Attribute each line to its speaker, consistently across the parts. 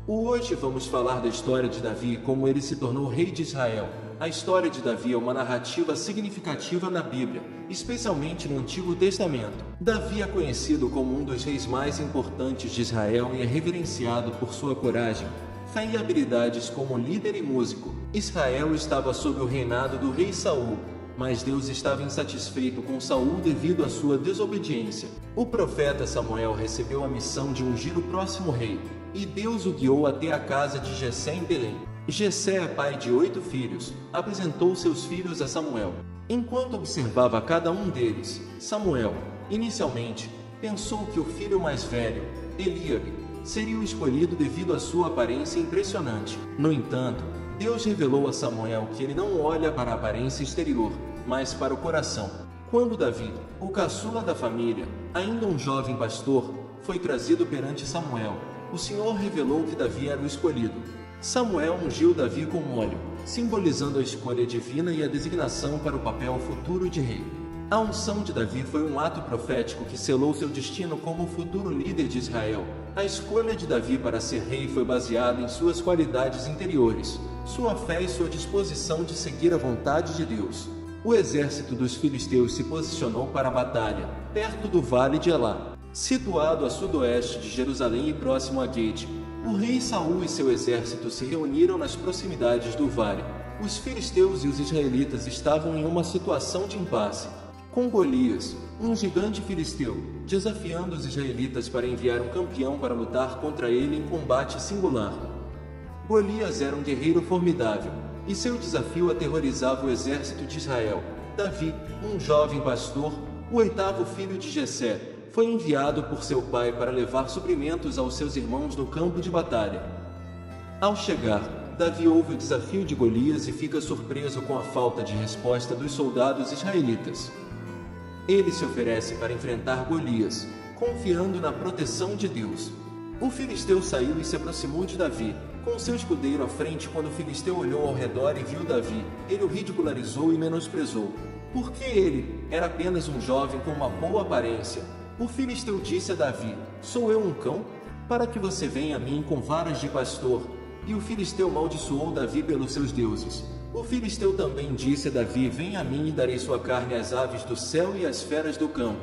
Speaker 1: Hoje vamos falar da história de Davi e como ele se tornou rei de Israel. A história de Davi é uma narrativa significativa na Bíblia, especialmente no Antigo Testamento. Davi é conhecido como um dos reis mais importantes de Israel e é reverenciado por sua coragem, fé e habilidades como líder e músico. Israel estava sob o reinado do rei Saul, mas Deus estava insatisfeito com Saul devido à sua desobediência. O profeta Samuel recebeu a missão de ungir o próximo rei, e Deus o guiou até a casa de Jessé em Belém. Jessé, pai de 8 filhos, apresentou seus filhos a Samuel. Enquanto observava cada um deles, Samuel, inicialmente, pensou que o filho mais velho, Eliabe, seria o escolhido devido à sua aparência impressionante. No entanto, Deus revelou a Samuel que ele não olha para a aparência exterior, mas para o coração. Quando Davi, o caçula da família, ainda um jovem pastor, foi trazido perante Samuel, o Senhor revelou que Davi era o escolhido. Samuel ungiu Davi com óleo, simbolizando a escolha divina e a designação para o papel futuro de rei. A unção de Davi foi um ato profético que selou seu destino como o futuro líder de Israel. A escolha de Davi para ser rei foi baseada em suas qualidades interiores, sua fé e sua disposição de seguir a vontade de Deus. O exército dos filisteus se posicionou para a batalha, perto do vale de Elá, situado a sudoeste de Jerusalém e próximo a Gate. O rei Saul e seu exército se reuniram nas proximidades do vale. Os filisteus e os israelitas estavam em uma situação de impasse, com Golias, um gigante filisteu, desafiando os israelitas para enviar um campeão para lutar contra ele em combate singular. Golias era um guerreiro formidável, e seu desafio aterrorizava o exército de Israel. Davi, um jovem pastor, o 8º filho de Jessé, foi enviado por seu pai para levar suprimentos aos seus irmãos no campo de batalha. Ao chegar, Davi ouve o desafio de Golias e fica surpreso com a falta de resposta dos soldados israelitas. Ele se oferece para enfrentar Golias, confiando na proteção de Deus. O filisteu saiu e se aproximou de Davi, com seu escudeiro à frente. Quando o filisteu olhou ao redor e viu Davi, ele o ridicularizou e menosprezou, porque ele era apenas um jovem com uma boa aparência. O filisteu disse a Davi: "Sou eu um cão? Para que você venha a mim com varas de pastor?" E o filisteu amaldiçoou Davi pelos seus deuses. O filisteu também disse a Davi: "Venha a mim e darei sua carne às aves do céu e às feras do campo."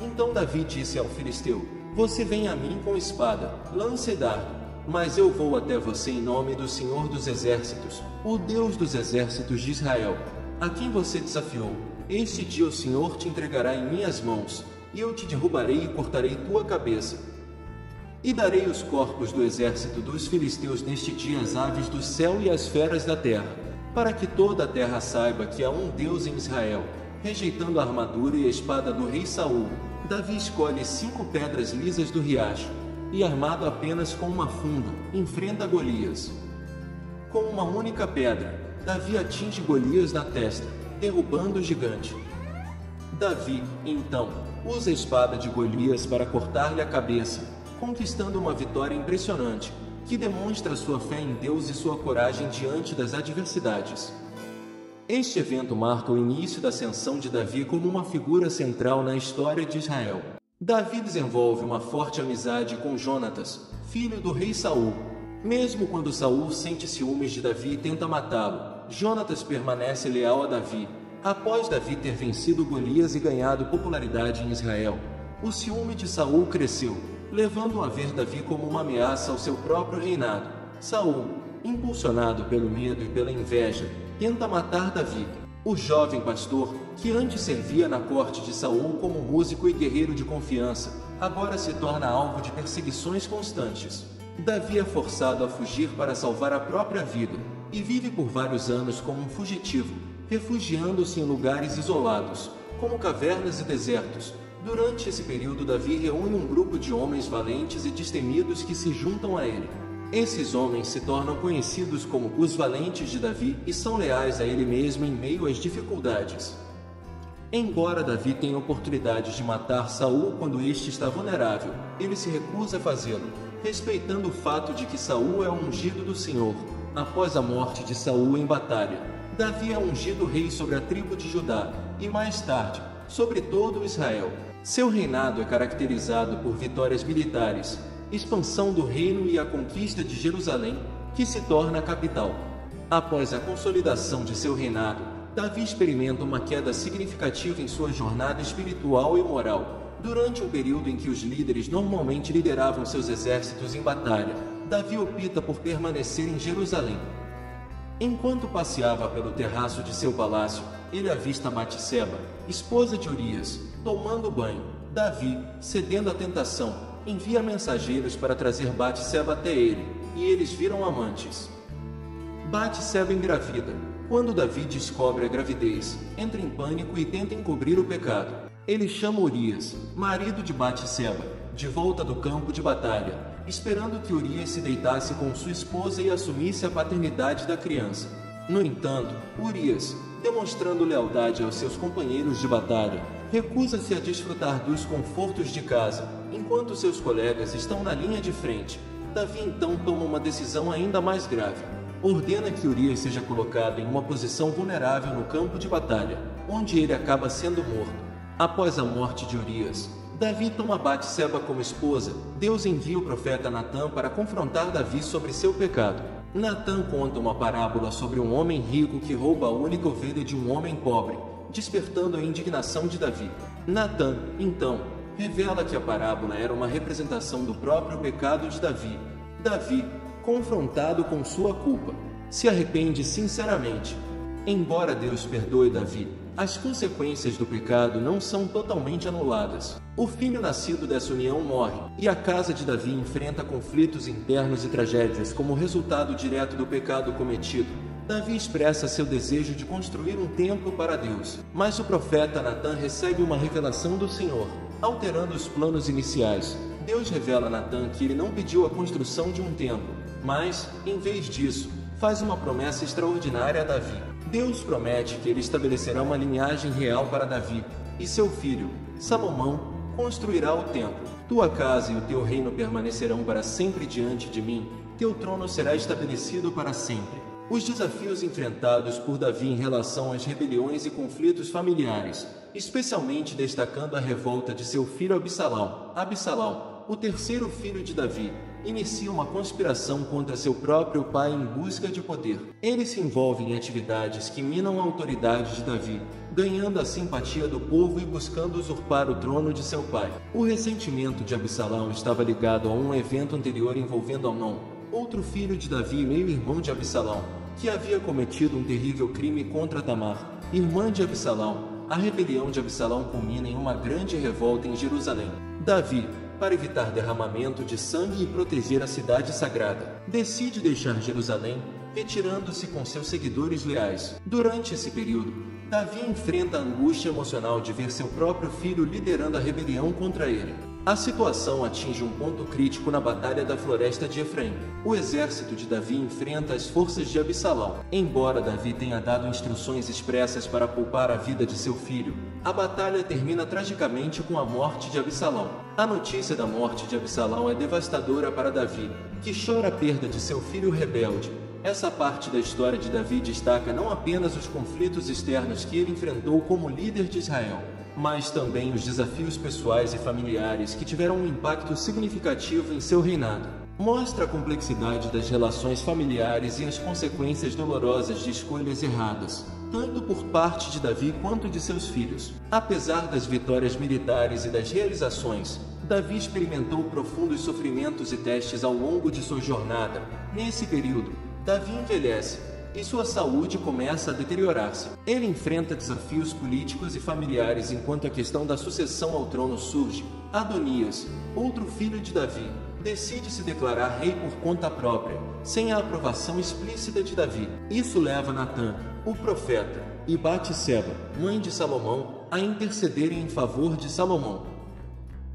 Speaker 1: Então Davi disse ao filisteu: "Você vem a mim com espada, lança e dardo, mas eu vou até você em nome do Senhor dos Exércitos, o Deus dos exércitos de Israel, a quem você desafiou. Este dia o Senhor te entregará em minhas mãos, e eu te derrubarei e cortarei tua cabeça. E darei os corpos do exército dos filisteus neste dia às aves do céu e às feras da terra, para que toda a terra saiba que há um Deus em Israel." Rejeitando a armadura e a espada do rei Saul, Davi escolhe 5 pedras lisas do riacho, e armado apenas com uma funda, enfrenta Golias. Com uma única pedra, Davi atinge Golias na testa, derrubando o gigante. Davi, então, usa a espada de Golias para cortar-lhe a cabeça, conquistando uma vitória impressionante, que demonstra sua fé em Deus e sua coragem diante das adversidades. Este evento marca o início da ascensão de Davi como uma figura central na história de Israel. Davi desenvolve uma forte amizade com Jonatas, filho do rei Saul. Mesmo quando Saul sente ciúmes de Davi e tenta matá-lo, Jonatas permanece leal a Davi. Após Davi ter vencido Golias e ganhado popularidade em Israel, o ciúme de Saul cresceu, levando-o a ver Davi como uma ameaça ao seu próprio reinado. Saul, impulsionado pelo medo e pela inveja, tenta matar Davi. O jovem pastor, que antes servia na corte de Saul como músico e guerreiro de confiança, agora se torna alvo de perseguições constantes. Davi é forçado a fugir para salvar a própria vida, e vive por vários anos como um fugitivo, refugiando-se em lugares isolados, como cavernas e desertos. Durante esse período, Davi reúne um grupo de homens valentes e destemidos que se juntam a ele. Esses homens se tornam conhecidos como os valentes de Davi e são leais a ele mesmo em meio às dificuldades. Embora Davi tenha oportunidade de matar Saul quando este está vulnerável, ele se recusa a fazê-lo, respeitando o fato de que Saul é o ungido do Senhor. Após a morte de Saul em batalha, Davi é ungido rei sobre a tribo de Judá, e mais tarde, sobre todo Israel. Seu reinado é caracterizado por vitórias militares, expansão do reino e a conquista de Jerusalém, que se torna a capital. Após a consolidação de seu reinado, Davi experimenta uma queda significativa em sua jornada espiritual e moral. Durante um período em que os líderes normalmente lideravam seus exércitos em batalha, Davi opta por permanecer em Jerusalém. Enquanto passeava pelo terraço de seu palácio, ele avista Batseba, esposa de Urias, tomando banho. Davi, cedendo à tentação, envia mensageiros para trazer Batseba até ele, e eles viram amantes. Batseba engravida. Quando Davi descobre a gravidez, entra em pânico e tenta encobrir o pecado. Ele chama Urias, marido de Batseba, de volta do campo de batalha, esperando que Urias se deitasse com sua esposa e assumisse a paternidade da criança. No entanto, Urias, demonstrando lealdade aos seus companheiros de batalha, recusa-se a desfrutar dos confortos de casa, enquanto seus colegas estão na linha de frente. Davi então toma uma decisão ainda mais grave. Ordena que Urias seja colocado em uma posição vulnerável no campo de batalha, onde ele acaba sendo morto. Após a morte de Urias, Davi toma Batseba como esposa. Deus envia o profeta Natã para confrontar Davi sobre seu pecado. Natã conta uma parábola sobre um homem rico que rouba a única ovelha de um homem pobre, despertando a indignação de Davi. Natã, então, revela que a parábola era uma representação do próprio pecado de Davi. Davi, confrontado com sua culpa, se arrepende sinceramente. Embora Deus perdoe Davi, as consequências do pecado não são totalmente anuladas. O filho nascido dessa união morre, e a casa de Davi enfrenta conflitos internos e tragédias como resultado direto do pecado cometido. Davi expressa seu desejo de construir um templo para Deus, mas o profeta Natã recebe uma revelação do Senhor, alterando os planos iniciais. Deus revela a Natã que ele não pediu a construção de um templo, mas, em vez disso, faz uma promessa extraordinária a Davi. Deus promete que ele estabelecerá uma linhagem real para Davi, e seu filho, Salomão, construirá o templo. Tua casa e o teu reino permanecerão para sempre diante de mim, teu trono será estabelecido para sempre. Os desafios enfrentados por Davi em relação às rebeliões e conflitos familiares, especialmente destacando a revolta de seu filho Absalão. Absalão, o terceiro filho de Davi, inicia uma conspiração contra seu próprio pai em busca de poder. Ele se envolve em atividades que minam a autoridade de Davi, ganhando a simpatia do povo e buscando usurpar o trono de seu pai. O ressentimento de Absalão estava ligado a um evento anterior envolvendo Amnon, outro filho de Davi e meio-irmão de Absalão, que havia cometido um terrível crime contra Tamar, irmã de Absalão. A rebelião de Absalão culmina em uma grande revolta em Jerusalém. Davi, para evitar derramamento de sangue e proteger a cidade sagrada, decide deixar Jerusalém, retirando-se com seus seguidores leais. Durante esse período, Davi enfrenta a angústia emocional de ver seu próprio filho liderando a rebelião contra ele. A situação atinge um ponto crítico na Batalha da Floresta de Efraim. O exército de Davi enfrenta as forças de Absalão. Embora Davi tenha dado instruções expressas para poupar a vida de seu filho, a batalha termina tragicamente com a morte de Absalão. A notícia da morte de Absalão é devastadora para Davi, que chora a perda de seu filho rebelde. Essa parte da história de Davi destaca não apenas os conflitos externos que ele enfrentou como líder de Israel, mas também os desafios pessoais e familiares que tiveram um impacto significativo em seu reinado. Mostra a complexidade das relações familiares e as consequências dolorosas de escolhas erradas, tanto por parte de Davi quanto de seus filhos. Apesar das vitórias militares e das realizações, Davi experimentou profundos sofrimentos e testes ao longo de sua jornada. Nesse período, Davi envelhece e sua saúde começa a deteriorar-se. Ele enfrenta desafios políticos e familiares enquanto a questão da sucessão ao trono surge. Adonias, outro filho de Davi, decide se declarar rei por conta própria, sem a aprovação explícita de Davi. Isso leva Natã, o profeta, e Batseba, mãe de Salomão, a intercederem em favor de Salomão.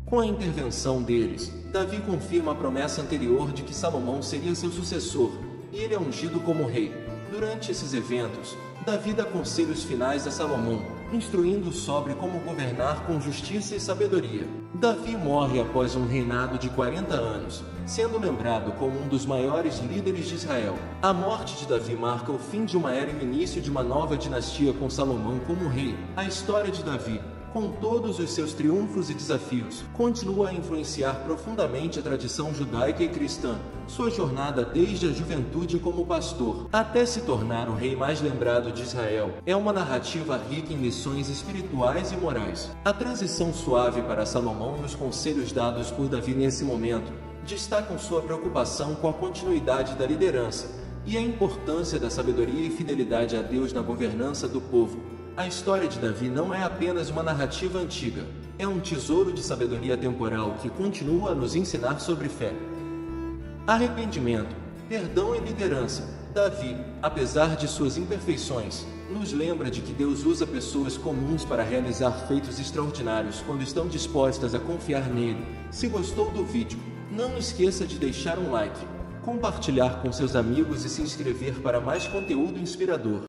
Speaker 1: Com a intervenção deles, Davi confirma a promessa anterior de que Salomão seria seu sucessor, e ele é ungido como rei. Durante esses eventos, Davi dá conselhos finais a Salomão, instruindo-o sobre como governar com justiça e sabedoria. Davi morre após um reinado de 40 anos, sendo lembrado como um dos maiores líderes de Israel. A morte de Davi marca o fim de uma era e o início de uma nova dinastia com Salomão como rei. A história de Davi, Com todos os seus triunfos e desafios, continua a influenciar profundamente a tradição judaica e cristã. Sua jornada desde a juventude como pastor até se tornar o rei mais lembrado de Israel é uma narrativa rica em lições espirituais e morais. A transição suave para Salomão e os conselhos dados por Davi nesse momento destacam sua preocupação com a continuidade da liderança e a importância da sabedoria e fidelidade a Deus na governança do povo. A história de Davi não é apenas uma narrativa antiga, é um tesouro de sabedoria temporal que continua a nos ensinar sobre fé, arrependimento, perdão e liderança. Davi, apesar de suas imperfeições, nos lembra de que Deus usa pessoas comuns para realizar feitos extraordinários quando estão dispostas a confiar nele. Se gostou do vídeo, não esqueça de deixar um like, compartilhar com seus amigos e se inscrever para mais conteúdo inspirador.